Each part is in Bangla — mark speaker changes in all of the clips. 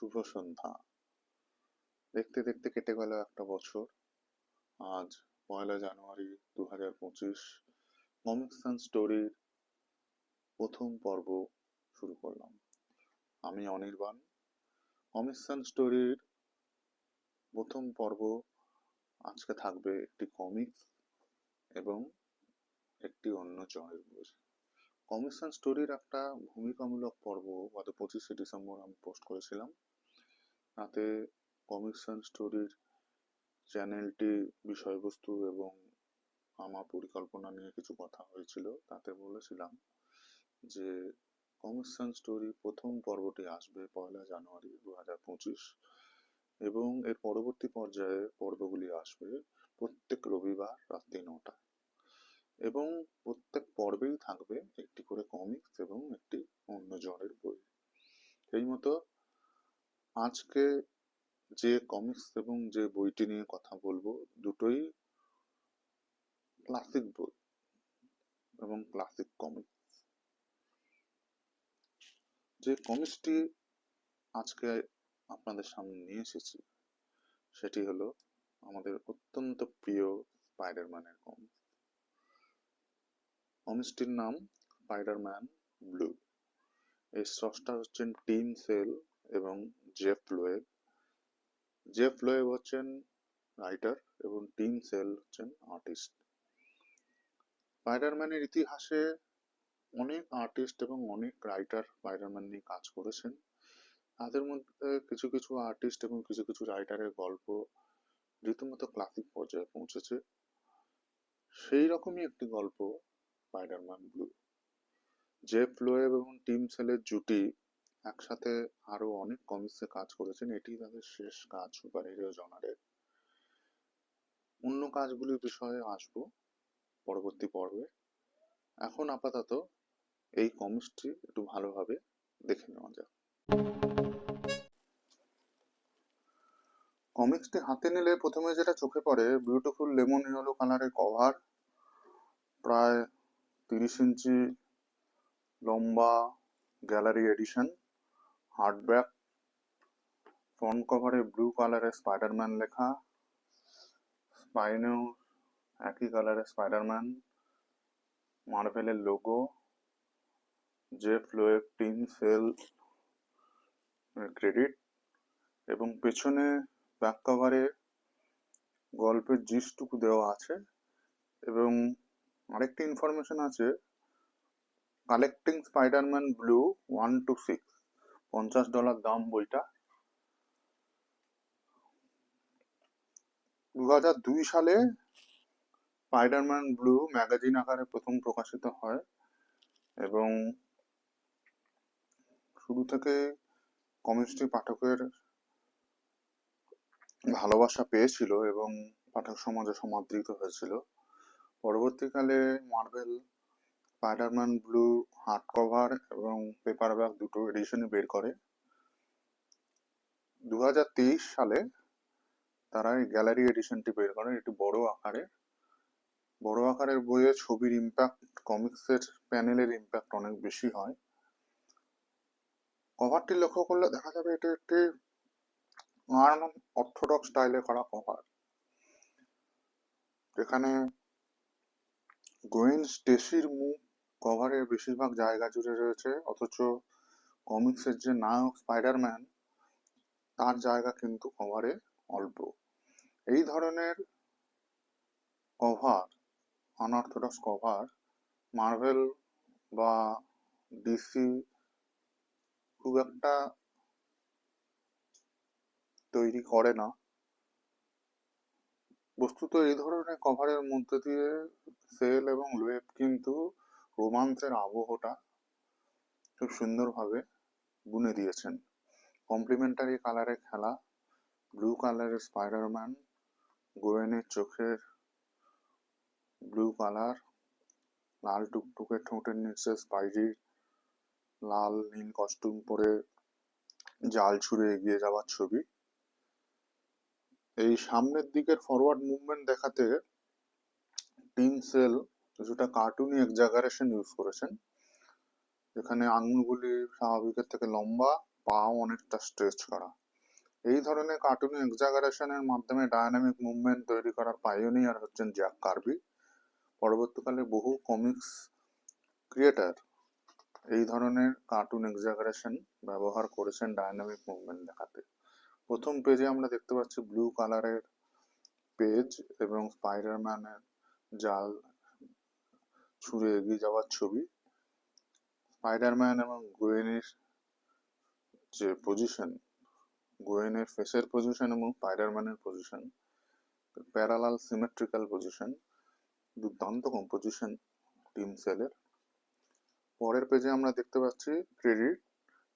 Speaker 1: শুভ সন্ধ্যা। দেখতে দেখতে কেটে গেল একটা বছর। আজ 1 জানুয়ারি 2025। কমিক্স অ্যান্ড স্টোরির প্রথম পর্ব শুরু করলাম। আমি অনির্বাণ। কমিক্স অ্যান্ড স্টোরির প্রথম পর্ব আজকে থাকবে একটি কমিক্স এবং একটি অন্য জনের বই। কমিক্স অ্যান্ড স্টোরির একটা ভূমিকামূলক পর্ব গত 25শে ডিসেম্বর আমি পোস্ট করেছিলাম। তাতে কমিক্স অ্যান্ড স্টোরির চ্যানেলটি বিষয়বস্তু এবং আমার পরিকল্পনা নিয়ে কিছু কথা হয়েছিল। তাতে বলেছিলাম যে কমিক্স অ্যান্ড স্টোরি প্রথম পর্বটি আসবে 1 জানুয়ারি 2025 এবং এর পরবর্তী পর্যায়ে পর্বগুলি আসবে প্রত্যেক রবিবার রাত্রি 9টায় এবং প্রত্যেক পর্বেই থাকবে একটি করে কমিক্স এবং একটি অন্য জনের বই। এই মতো আজকে যে কমিক্স এবং যে বইটি নিয়ে কথা বলবো দুটোই ক্লাসিক বই এবং ক্লাসিক কমিক্স। যে কমিক্সটি আজকে আপনাদের সামনে নিয়ে এসেছি সেটি হলো আমাদের অত্যন্ত প্রিয় স্পাইডারম্যানের কমিক্স। কমিক্সটির নাম স্পাইডারম্যান ব্লু। এই স্রষ্টা হচ্ছেন টিম সেল এবং জেফ লোয়েব। জেফ লোয়েব হচ্ছেন রাইটার এবং টিম সেল হচ্ছেন আর্টিস্ট। স্পাইডারম্যানের ইতিহাসে অনেক আর্টিস্ট এবং অনেক রাইটার স্পাইডারম্যান নিয়ে কাজ করেছেন। তাদের মধ্যে কিছু কিছু আর্টিস্ট এবং কিছু কিছু রাইটারের গল্প রীতিমতো ক্লাসিক পর্যায়ে পৌঁছেছে। সেই রকমই একটি গল্প স্পাইডারম্যান ব্লু। জেফ লোয়েব এবং টিম সেলের জুটি একসাথে আরো অনেক কমিক্সে কাজ করেছেন। এটি তাদের শেষ কাজ সুপারহিরো জনারের। অন্য কাজগুলির বিষয়ে আসবো পরবর্তী পর্বে। এখন আপাতত এই কমিক্সটি একটু ভালোভাবে দেখে নেওয়া যাক। কমিক্সটি হাতে নিলে প্রথমে যেটা চোখে পড়ে বিউটিফুল লেমন ইয়েলো কালারের কভার, প্রায় 30 ইঞ্চি লম্বা গ্যালারি এডিশন, হার্ডব্যাক, ফ্রন্ট কভারে ব্লু কালারের স্পাইডারম্যান লেখা, স্পাইনেও একই কালারের স্পাইডারম্যান, মার্ভেলের logo, Jeph Loeb Tim Sale credit এবং পেছনে ব্যাক কভারে গল্পের জিস্টুকু দেওয়া আছে এবং আরেকটি ইনফরমেশন আছে, কালেক্টিং স্পাইডারম্যান ব্লু 1 to 6, $50 দাম বইটা। 2002 সালে স্পাইডারম্যান ব্লু ম্যাগাজিন আকারে প্রথম প্রকাশিত হয় এবং শুরু থেকে কমিক্সটি পাঠকের ভালোবাসা পেয়েছিল এবং পাঠক সমাজে সমাদৃত হয়েছিল। পরবর্তীকালে Marvel Spiderman blue hard cover এবং পেপারব্যাক দুটো এডিশনই বের করে। 2023 সালে তারা এই গ্যালারি এডিশনটি বের করে। এটি বড় আকারের বইয়ে ছবির ইম্প্যাক্ট কমিক্সের প্যানেলের ইম্প্যাক্ট অনেক বেশি হয়। কভারটি লক্ষ্য করলে দেখা যাবে এটি একটি অর্থোডক্স স্টাইলে করা কভার, যেখানে গোয়েন স্টেসির মুখ কভারের বেশিরভাগ জায়গা জুড়ে রয়েছে, অথচ কমিক্সের যে নায়ক স্পাইডারম্যান তার জায়গা কিন্তু কভারে অল্প। এই ধরনের কভার, আনঅর্থোডক্স কভার মার্ভেল বা ডিসি খুব একটা তৈরি করে না। বস্তুত এই ধরনের কভারের মধ্যে দিয়ে সেল এবং ওয়েব কিন্তু রোমান্সের আবহটা খুব সুন্দরভাবে বুনে দিয়েছেন। কমপ্লিমেন্টারি কালারে খেলা, ব্লু কালারের স্পাইডারম্যান, গোয়েনের চোখের ব্লু কালার, লাল টুকটুকে ঠোঁটের নিচে স্পাইডি লাল নীল কস্টিউম পরে জাল ছুঁড়ে এগিয়ে যাওয়ার ছবি। এই সামনের দিকের ফরওয়ার্ড মুভমেন্ট দেখাতে টিম সেল কিছুটা কার্টুনি এক্সাগারেশন ইউজ করেছেন, যেখানে আঙুলগুলি স্বাভাবিকের থেকে লম্বা, পাও অনেকটা স্ট্রেচ করা। এই ধরনের কার্টুন এক্সাগারেশনের মাধ্যমে ডায়নামিক মুভমেন্ট তৈরি করার পাইওনিয়ার হচ্ছেন জ্যাক কার্বি। পরবর্তীকালে বহু কমিক্স ক্রিয়েটার এই ধরনের কার্টুন এক্সাগারেশন ব্যবহার করেছেন ডায়নামিক মুভমেন্ট দেখাতে। প্রথম পেজে আমরা দেখতে পাচ্ছি ব্লু কালারের পেজ এবং স্পাইডারম্যানের জাল ছুঁড়ে এগিয়ে যাওয়ার ছবি। স্পাইডারম্যান এবং গোয়েনের যে পজিশন, গোয়েনের ফেসের পজিশন এবং স্পাইডারম্যানের পজিশন প্যারালাল সিমেট্রিক্যাল পজিশন, দুর্দান্ত কম্পোজিশন টিম সেলের। পরের পেজে আমরা দেখতে পাচ্ছি credit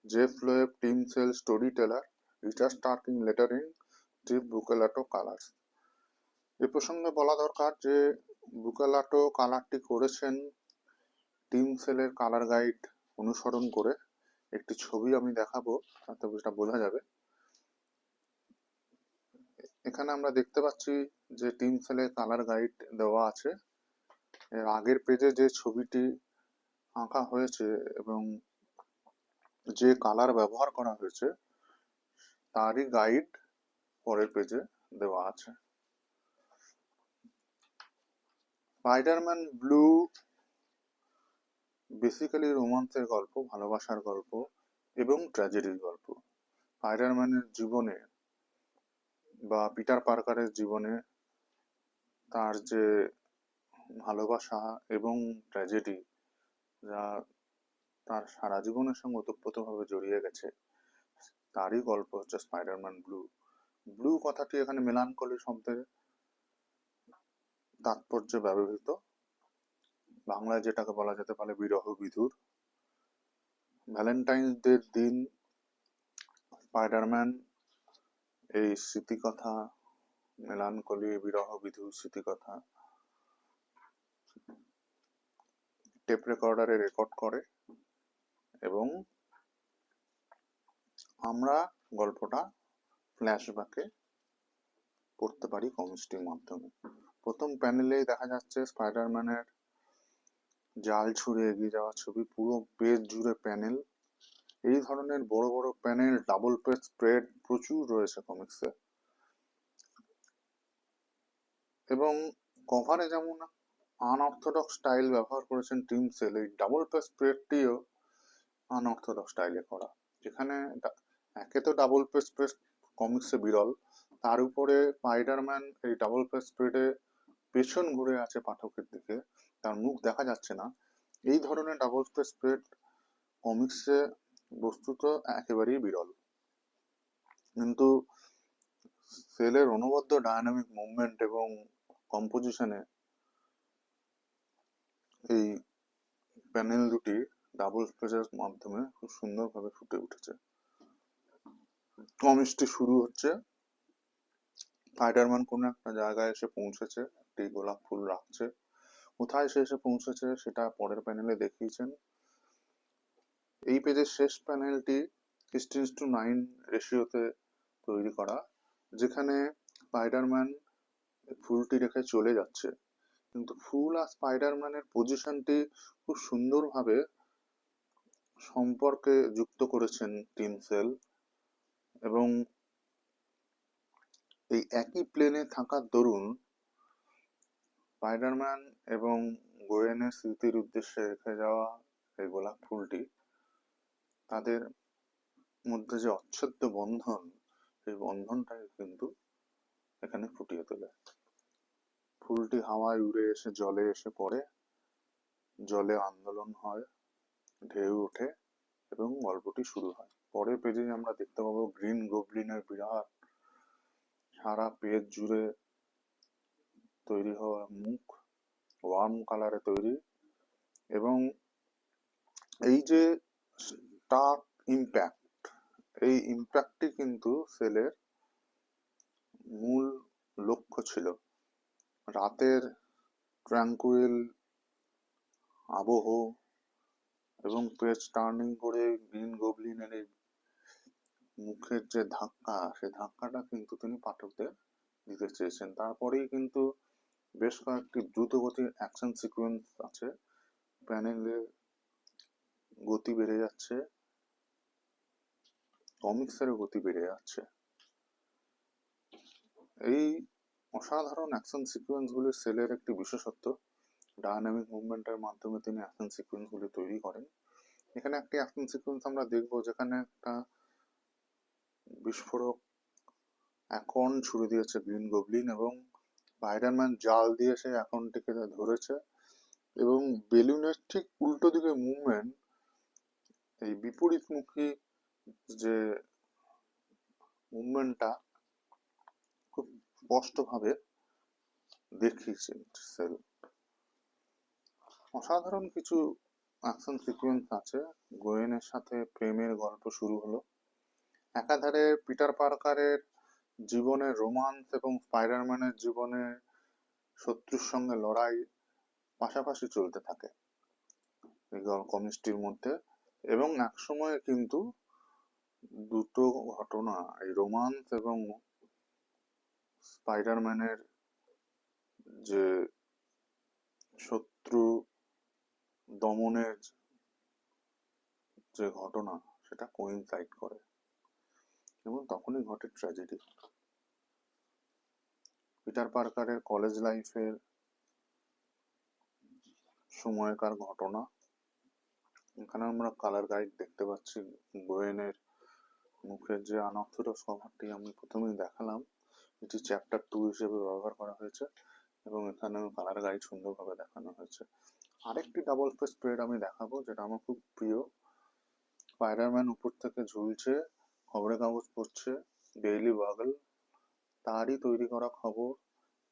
Speaker 1: Jeph Loeb, Tim Sale, storyteller, Richard Starkings, lettering, Steve Buccellato, colours. এ প্রসঙ্গে বলা দরকার যে বুকেলাটো কালারটি করেছেন টিম সেলের কালার গাইড অনুসরণ করে। একটি ছবি আমি দেখাবো তাতে সেটা বোঝা যাবে। এখানে আমরা দেখতে পাচ্ছি যে টিম সেলের কালার গাইড দেওয়া আছে। এর আগের পেজে যে ছবিটি আঁকা হয়েছে এবং যে কালার ব্যবহার করা হয়েছে তারই গাইড পরের পেজে দেওয়া আছে। স্পাইডারম্যান ব্লু বেসিক্যালি রোমান্সের গল্প, ভালোবাসার গল্প এবং ট্র্যাজেডির গল্প। স্পাইডারম্যানের জীবনে বা পিটার পার্কারের জীবনে তার যে ভালোবাসা এবং ট্র্যাজেডি যা তার সারা জীবনের সঙ্গে ওতপ্রোতভাবে জড়িয়ে গেছে তারই গল্প হচ্ছে স্পাইডারম্যান ব্লু। ব্লু কথাটি এখানে মেলানকলি শব্দের তাৎপর্যে ব্যবহৃত, বাংলায় যেটাকে বলা যেতে পারে বিরহ বিধুর। ভ্যালেন্টাইন্স ডের দিন স্পাইডারম্যান এই স্মৃতিকথা, মেলানকলি বিরহ বিধুর স্মৃতিকথা টেপ রেকর্ডারে রেকর্ড করে এবং আমরা গল্পটা ফ্ল্যাশব্যাকে পড়তে পারি কমিক্সটির মাধ্যমে। প্রথম প্যানেলেই দেখা যাচ্ছে স্পাইডারম্যানের জাল ছুঁড়ে এগিয়ে যাওয়া ছবি, পুরো পেজ জুড়ে প্যানেল। এই ধরনের বড় বড় প্যানেল, ডাবল পেজ স্প্রেড প্রচুর রয়েছে কমিক্সে। এবং কভারে যেমন আনঅর্থোডক্স স্টাইল ব্যবহার করেছেন টিম সেল, এই ডাবল পেজ স্প্রেডটিও আনঅর্থোডক্স স্টাইলে করা। যেখানে একে তো ডাবল পেজ স্প্রেড কমিক্সে বিরল, তার উপরে স্পাইডারম্যান এই ডাবল পেজ স্প্রেডে পেছন ঘুরে আছে পাঠকের দিকে, তার মুখ দেখা যাচ্ছে না। এই ধরনের ডাবল পেজ স্প্রেড কমিক্সে বস্তুত একেবারেই বিরল। কিন্তু সেলের অনবদ্য ডায়নামিক মুভমেন্ট এবং কম্পোজিশনে এই প্যানেল দুটি ডাবল পেজের মাধ্যমে খুব সুন্দরভাবে ফুটে উঠেছে। কমিক্সটি শুরু হচ্ছে স্পাইডারম্যান কোনো একটা জায়গায় এসে পৌঁছেছে, একটি গোলাপ ফুল রাখছে। কোথায় সে এসে পৌঁছেছে সেটা পরের প্যানেলে দেখিয়েছেন। এই পেজের শেষ প্যানেলটি 16:9 রেশিওতে তৈরি করা, যেখানে স্পাইডারম্যান ফুলটি রেখে চলে যাচ্ছে, কিন্তু ফুল আর স্পাইডারম্যানের পজিশনটি খুব সুন্দরভাবে সম্পর্কে যুক্ত করেছেন টিম সেল। এবং এই একই প্লেনে থাকার দরুন স্পাইডারম্যান এবং গোয়েনের স্মৃতির উদ্দেশ্যে রেখে যাওয়া এই গোলাপ ফুলটি তাদের মধ্যে যে অচ্ছেদ্য বন্ধন, সেই বন্ধনটাকে কিন্তু এখানে ফুটিয়ে তোলে। ফুলটি হাওয়ায় উড়ে এসে জলে এসে পড়ে, জলে আন্দোলন হয়, ঢেউ ওঠে এবং গল্পটি শুরু হয়। পরের পেজে আমরা দেখতে পাবো গ্রিন গবলিনের বিরাট সারা পেজ জুড়ে তৈরি হওয়া মুখ, ওয়ার্ম কালারে তৈরি। এবং এই যে স্টার্ক ইম্প্যাক্ট, এই ইম্প্যাক্টটি কিন্তু সেলের মূল লক্ষ্য ছিল। রাতের ট্র্যাঙ্কুইল আবহ এবং পেজ টার্নিং করে গ্রিন গবলিনের এই মুখের যে ধাক্কা, সেই ধাক্কাটা কিন্তু তিনি পাঠকদের দিতে চেয়েছেন। তারপরেই কিন্তু বেশ কয়েকটি দ্রুতগতির অ্যাকশন সিকোয়েন্স আছে, প্যানেলের গতি বেড়ে যাচ্ছে, কমিক্সের গতি বেড়ে যাচ্ছে। এই অসাধারণ অ্যাকশন সিকোয়েন্স গুলি সেলের একটি বিশেষত্ব। ডায়নামিক মুভমেন্টের মাধ্যমে তিনি অ্যাকশন সিকোয়েন্স গুলি তৈরি করেন। এখানে একটি অ্যাকশন সিকোয়েন্স আমরা দেখবো যেখানে একটা বিস্ফোরক অ্যাকন ছুড়ে দিয়েছে গ্রিন গবলিন এবং স্পাইডারম্যান জাল দিয়ে সেই অ্যাকনটিকে ধরেছে এবং বেলুনের ঠিক উল্টো দিকে মুভমেন্ট, এই বিপরীতমুখী যে মুভমেন্টটা খুব স্পষ্টভাবে দেখিয়েছে সেল। অসাধারণ কিছু অ্যাকশন সিকোয়েন্স আছে। গোয়েনের সাথে প্রেমের গল্প শুরু হলো, একাধারে পিটার পার্কারের জীবনের রোমান্স এবং স্পাইডারম্যানের জীবনের শত্রুর সঙ্গে লড়াই পাশাপাশি চলতে থাকে এই কমিক্সটির মধ্যে। এবং একসময় কিন্তু দুটো ঘটনা, এই রোমান্স এবং স্পাইডারম্যানের যে শত্রু দমনের যে ঘটনা, সেটা কোইনসাইড করে এবং তখনই ঘটে ট্র্যাজেডি। পিটার পার্কারের কলেজ লাইফের সময়কার ঘটনা। এখানে আমরা কালার গাইড দেখতে পাচ্ছি। গোয়েনের মুখের যে আনঅর্থোডক্স কভারটি আমি প্রথমেই দেখালাম, এটি চ্যাপ্টার 2 হিসেবে ব্যবহার করা হয়েছে এবং এখানেও কালার গাইড সুন্দরভাবে দেখানো হয়েছে। আরেকটি ডাবল পেজ স্প্রেড আমি দেখাবো যেটা আমার খুব প্রিয়। স্পাইডারম্যান উপর থেকে ঝুলছে, খবরের কাগজ পড়ছে, ডেইলি বাগল তারই তৈরি করা খবর,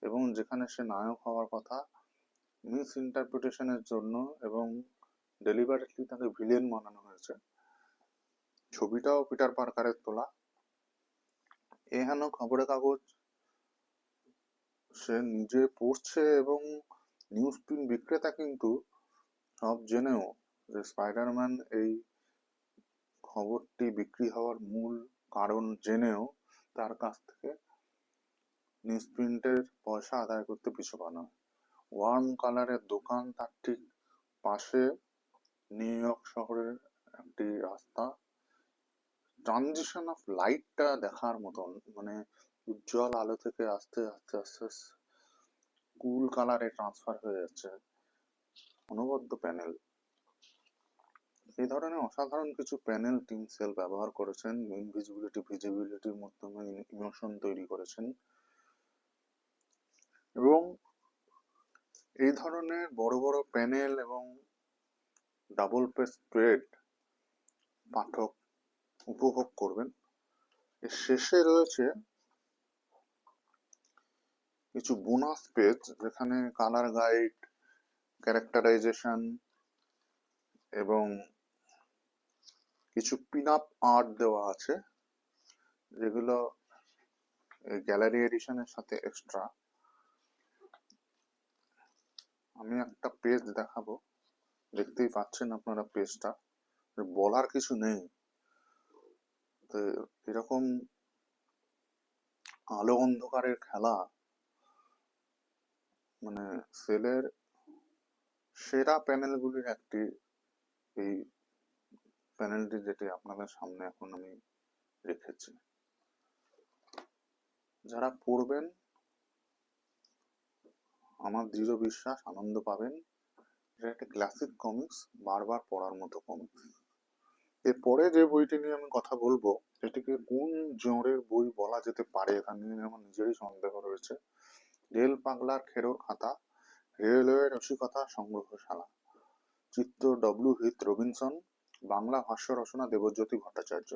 Speaker 1: এবং যেখানে সে নায়ক হওয়ার কথা, মিস ইন্টারপ্রিটেশনের জন্য এবং ডেলিভারেটলি তাকে ভিলেন বানানো হয়েছে। ছবিটাও পিটার পার্কারের তোলা। এহেন খবরের কাগজ সে নিজে পড়ছে এবং নিউজ প্রিন্ট বিক্রেতা কিন্তু সব জেনেও, যে স্পাইডারম্যান এই খবরটি বিক্রি হওয়ার মূল কারণ জেনেও তার কাছ থেকে নিউজ প্রিন্টের পয়সা আদায় করতে পিছু পা নয়। ওয়ার্ম কালারের দোকান তার ঠিক পাশে, নিউ ইয়র্ক শহরের একটি রাস্তা। ট্রানজিশন অফ লাইটটা দেখার মতন, মানে উজ্জ্বল আলো থেকে আস্তে আস্তে আস্তে কুল কালারে ট্রান্সফার হয়ে যাচ্ছে। অনবদ্য প্যানেল। এই ধরনের অসাধারণ কিছু প্যানেল টিম সেল ব্যবহার করেছেন। ইনভিজিবিলিটি ভিজিবিলিটির মাধ্যমে ইমোশন তৈরি করেছেন এবং এই ধরনের বড় বড় প্যানেল এবং ডাবল পেজ স্প্রেড পাঠক উপভোগ করবেন। এর শেষে রয়েছে কিছু বোনাস পেজ যেখানে কালার গাইড, ক্যারেক্টারাইজেশন এবং কিছু পিন আপ আর্ট দেওয়া আছে, যেগুলো গ্যালারি এডিশনের সাথে এক্সট্রা। আমি একটা পেজ দেখাবো, দেখতেই পাচ্ছেন আপনারা পেজটা, বলার কিছু নেই। তো এরকম আলো অন্ধকারের খেলা, মানে সেলের সেরা প্যানেলগুলির একটি এই প্যানেলটি, যেটি আপনাদের সামনে এখন আমি রেখেছি। যারা পড়বেন আমার দৃঢ় বিশ্বাস আনন্দ পাবেন। এটা একটা ক্লাসিক কমিক্স, বারবার পড়ার মতো কমিক্স। এরপরে যে বইটি নিয়ে আমি কথা বলবো, এটিকে কোন জনরের বই বলা যেতে পারে এটা নিয়ে আমার নিজেরই সন্দেহ রয়েছে। রেল পাগলার খেরোর খাতা, রেলওয়ে রসিকতা সংগ্রহশালা, চিত্র ডব্লিউ হিথ রবিনসন, বাংলা ভাষ্য রচনা দেবজ্যোতি ভট্টাচার্য।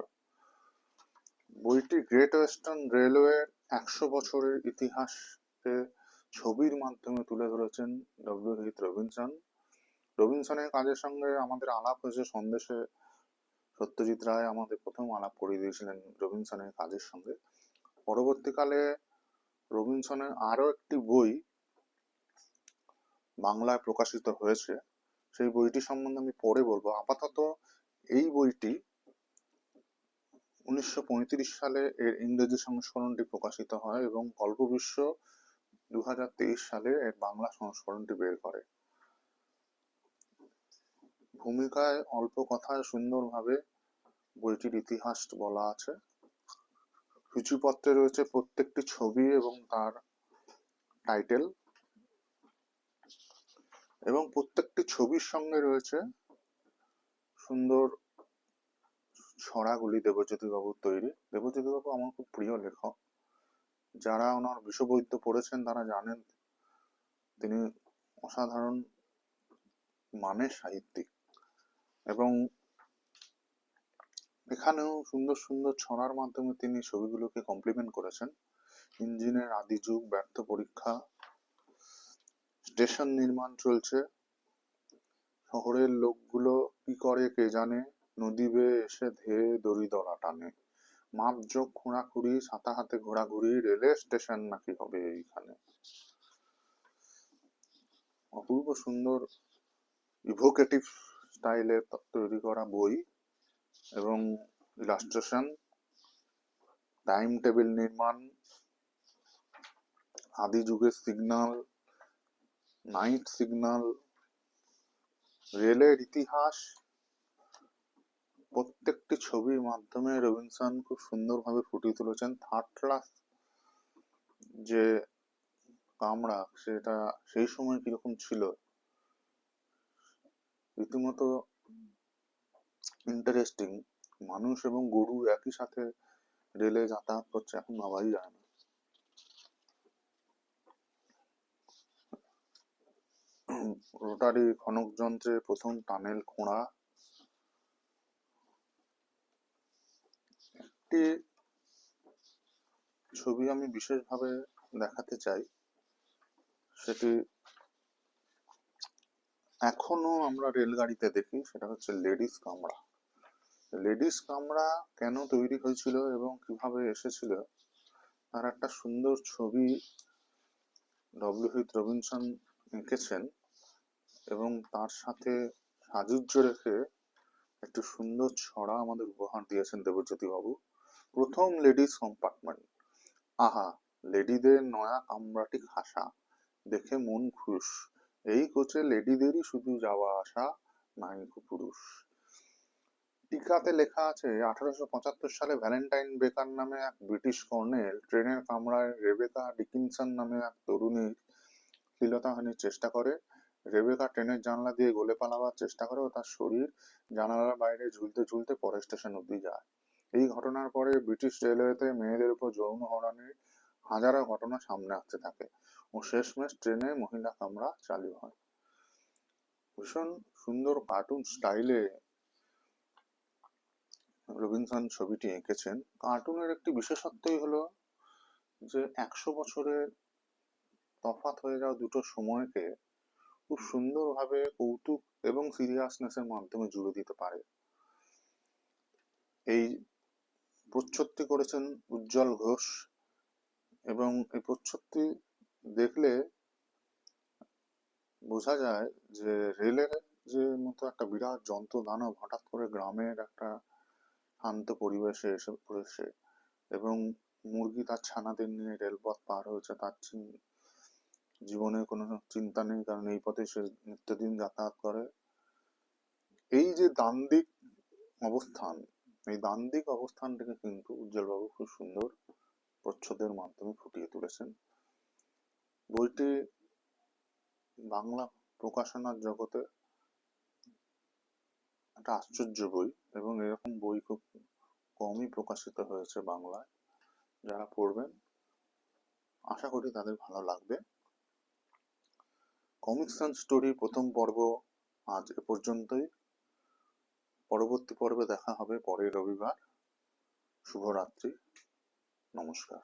Speaker 1: বইটি গ্রেট ওয়েস্টার্ন রেলওয়ের 100 বছরের ইতিহাসকে ছবির মাধ্যমে তুলে ধরেছেন ডব্লিউ হিথ রবিনসন। রবিনসনের কাজের সঙ্গে আমাদের আলাপ হয়েছে সন্দেশে। সত্যজিৎ রায় আমাদের প্রথম আলাপ করিয়ে দিয়েছিলেন রবিনসনের কাজের সঙ্গে। পরবর্তীকালে রবিনসনের আরো একটি বই বাংলায় প্রকাশিত হয়েছে, সেই বইটি সম্বন্ধে আমি পরে বলবো। আপাতত এই বইটি 1935 সালে এর ইংরেজি সংস্করণটি প্রকাশিত হয় এবং গল্পবিশ্ব 2023 সালে এর বাংলা সংস্করণটি বের করে। ভূমিকায় অল্প কথায় সুন্দরভাবে বইটির ইতিহাস বলা আছে। সূচিপত্রে রয়েছে প্রত্যেকটি ছবি এবং তার টাইটেল, এবং প্রত্যেকটি ছবির সঙ্গে রয়েছে সুন্দর ছড়াগুলি দেবজ্যোতি বাবুর তৈরি। দেবজ্যোতি বাবু আমার খুব প্রিয় লেখক। যারা ওনার বিশ্ববৈদ্য পড়েছেন তারা জানেন তিনি অসাধারণ মানের সাহিত্যিক, এবং এখানেও সুন্দর সুন্দর ছড়ার মাধ্যমে তিনি ছবিগুলোকে কমপ্লিমেন্ট করেছেন। ইঞ্জিনের আদি যুগ, ব্যর্থ পরীক্ষা, স্টেশন নির্মাণ চলছে, শহরের লোকগুলো কি করে কে জানে, নদী বেয়ে এসে ধেয়ে দড়িদড়া টানে, মাপজোক খোঁড়াখুড়ি, ছাতা হাতে ঘোরাঘুরি, রেলের স্টেশন নাকি হবে এইখানে। অপূর্ব সুন্দর ইভোকেটিভ স্টাইলে তৈরি করা বই, এবং ইলাস্ট্রেশন, টাইম টেবিল নির্মাণ, আদি যুগের সিগন্যাল, নাইট সিগন্যাল, রেলের ইতিহাস, প্রত্যেকটি ছবির মাধ্যমে রবিনসন খুব সুন্দরভাবে ফুটিয়ে তুলেছেন থার্ড ক্লাস যে কামরা, সেটা সেই সময় কিরকম ছিল, রীতিমতো ইন্টারেস্টিং। মানুষ এবং গরু একই সাথে রেলে যাতায়াত করছে, এখন ভাবাই যায় না। রোটারি খনক যন্ত্রে প্রথম টানেল খোঁড়া। একটি ছবি আমি বিশেষভাবে দেখাতে চাই, সেটি এখনো আমরা রেলগাড়িতে দেখি, সেটা হচ্ছে লেডিস কামরা। লেডিস কামরা কেন তৈরি হয়েছিল এবং কিভাবে এসেছিল তার একটা সুন্দর ছবি ডব্লিউ.এইচ. রবিনসন এঁকেছেন, এবং তার সাথে সাযুজ্য রেখে একটি সুন্দর ছড়া আমাদের উপহার দিয়েছেন দেবজ্যোতি বাবু। প্রথম লেডিস কম্পার্টমেন্ট, আহা লেডিদের নয়া কামরাটি খাসা, দেখে মন খুশ, এই কোচে লেডিদেরই শুধু যাওয়া আসা, নাইকো পুরুষ। টিকাতে লেখা আছে 1875 সালে ভ্যালেন্টাইন বেকার নামে এক ব্রিটিশ কর্নেল ট্রেনের কামরায় রেবেকা ডিকিনসন নামে এক তরুণীর শ্লীলতাহানির চেষ্টা করে। রেবেকা ট্রেনের জানলা দিয়ে গলে পালাবার চেষ্টা করে ও তার শরীর জানালার বাইরে ঝুলতে ঝুলতে পরের স্টেশন অব্দি যায়। এই ঘটনার পরে ব্রিটিশ রেলওয়েতে মেয়েদের উপর যৌন হয়রানির হাজারো ঘটনা সামনে আসতে থাকে ও শেষমেশ ট্রেনে মহিলা কামরা চালু হয়। ভীষণ সুন্দর কার্টুন স্টাইলে রবিনসন ছবিটি এঁকেছেন। কার্টুনের একটি বিশেষত্বই হলো যে 100 বছরের তফাৎ হয়ে যাওয়া দুটো সময়কে খুব সুন্দরভাবে কৌতুক এবং সিরিয়াসনেসের মাধ্যমে জুড়ে দিতে পারে। এই প্রচ্ছদটি করেছেন উজ্জ্বল ঘোষ, এবং এই প্রচ্ছদটি দেখলে বোঝা যায় যে রেলের যে মতো একটা বিরাট যন্ত্রদানব হঠাৎ করে গ্রামের একটা শান্ত পরিবেশে এসে পড়েছে, এবং মুরগি তার ছানাদের নিয়ে রেলপথ পার হয়েছে, তার জীবনে কোনো চিন্তা নেই, কারণ এই পথে সে নিত্যদিন যাতায়াত করে। এই যে দান্দিক অবস্থান, এই দান্দিক অবস্থানটাকে কিন্তু উজ্জ্বলবাবু খুব সুন্দর প্রচ্ছদের মাধ্যমে ফুটিয়ে তুলেছেন। বইটি বাংলা প্রকাশনার জগতে একটা আশ্চর্য বই, এবং এরকম বই খুব কমই প্রকাশিত হয়েছে বাংলায়। যারা পড়বেন আশা করি তাদের ভালো লাগবে। কমিক্স অ্যান্ড স্টোরি প্রথম পর্ব আজ এ পর্যন্তই। পরবর্তী পর্বে দেখা হবে পরের রবিবার। শুভরাত্রি, নমস্কার।